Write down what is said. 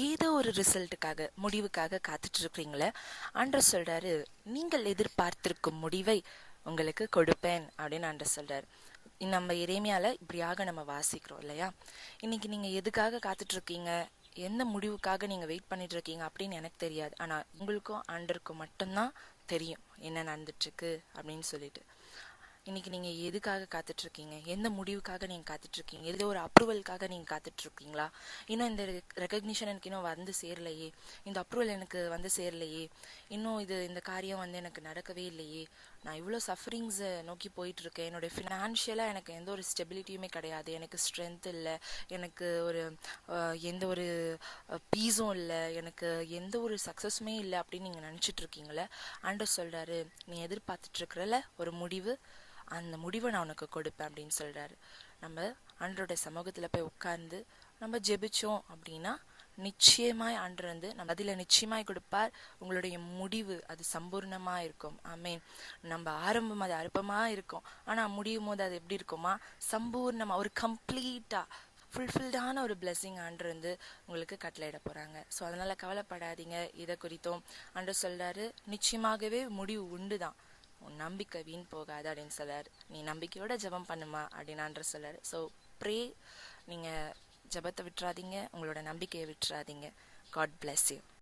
ஏதோ ஒரு ரிசல்ட்டுக்காக முடிவுக்காக காத்துட்டு இருக்கிறீங்களே, ஆண்டவர் சொல்றாரு, நீங்கள் எதிர்பார்த்திருக்கும் முடிவை உங்களுக்கு கொடுப்பேன் அப்படின்னு ஆண்டவர் சொல்றாரு. நம்ம எரேமியால இப்படியாக நம்ம வாசிக்கிறோம் இல்லையா? இன்னைக்கு நீங்க எதுக்காக காத்துட்டு இருக்கீங்க, எந்த முடிவுக்காக நீங்க வெயிட் பண்ணிட்டு இருக்கீங்க அப்படின்னு எனக்கு தெரியாது. ஆனா உங்களுக்கும் ஆண்டருக்கும் மட்டும்தான் தெரியும் என்ன நடந்துட்டு இருக்கு அப்படின்னு சொல்லிட்டு. இன்னைக்கு நீங்க எதுக்காக காத்துட்டு இருக்கீங்க, எந்த முடிவுக்காக நீங்க காத்துட்டு இருக்கீங்க, ஏதோ ஒரு அப்ரூவலுக்காக நீங்க காத்துட்டு இருக்கீங்களா? இன்னும் இந்த ரெகக்னிஷன் எனக்கு இன்னும் வந்து சேரலையே, இந்த அப்ரூவல் எனக்கு வந்து சேரலையே, இன்னும் இந்த காரியம் வந்து எனக்கு நடக்கவே இல்லையே, நான் இவ்வளோ சஃபரிங்ஸை நோக்கி போயிட்டு இருக்கேன், என்னுடைய ஃபினான்ஷியலாக எனக்கு எந்த ஒரு ஸ்டெபிலிட்டியுமே கிடையாது, எனக்கு ஸ்ட்ரென்த் இல்லை, எனக்கு ஒரு எந்த ஒரு பீஸும் இல்லை, எனக்கு எந்த ஒரு சக்ஸஸுமே இல்லை அப்படின்னு நீங்கள் நினச்சிட்டு இருக்கீங்களே, ஆண்டவர் சொல்கிறாரு, நீ எதிர்பார்த்துட்டு இருக்கிறல ஒரு முடிவு, அந்த முடிவை நான் உனக்கு கொடுப்பேன் அப்படின்னு சொல்கிறாரு. நம்ம ஆண்டரோட சமூகத்தில் போய் உட்கார்ந்து நம்ம ஜெபிச்சோம் அப்படின்னா நிச்சயமாய் ஆண்டவர் வந்து நம்ம அதில் நிச்சயமாய் கொடுப்பார். உங்களுடைய முடிவு அது சம்பூர்ணமாக இருக்கும். ஆமேன். நம்ம ஆரம்பம் அது அற்பமாக இருக்கும், ஆனால் முடியும் போது அது எப்படி இருக்குமா, சம்பூர்ணமாக ஒரு கம்ப்ளீட்டாக ஃபுல்ஃபில்டான ஒரு பிளெஸிங் ஆண்டவர் வந்து உங்களுக்கு கட்டளையிட போகிறாங்க. ஸோ அதனால் கவலைப்படாதீங்க. இதை குறித்தும் ஆண்டவர் சொல்கிறாரு, நிச்சயமாகவே முடிவு உண்டு தான், உன் நம்பிக்கை வீண் போகாது அப்படின்னு சொல்றாரு. நீ நம்பிக்கையோட ஜெபம் பண்ணுமா அப்படின்னு சொல்றாரு. ஸோ ப்ரே, நீங்கள் ஜெபத்தை விட்டுறாதீங்க, உங்களோட நம்பிக்கையை விட்டுறாதீங்க. God bless you.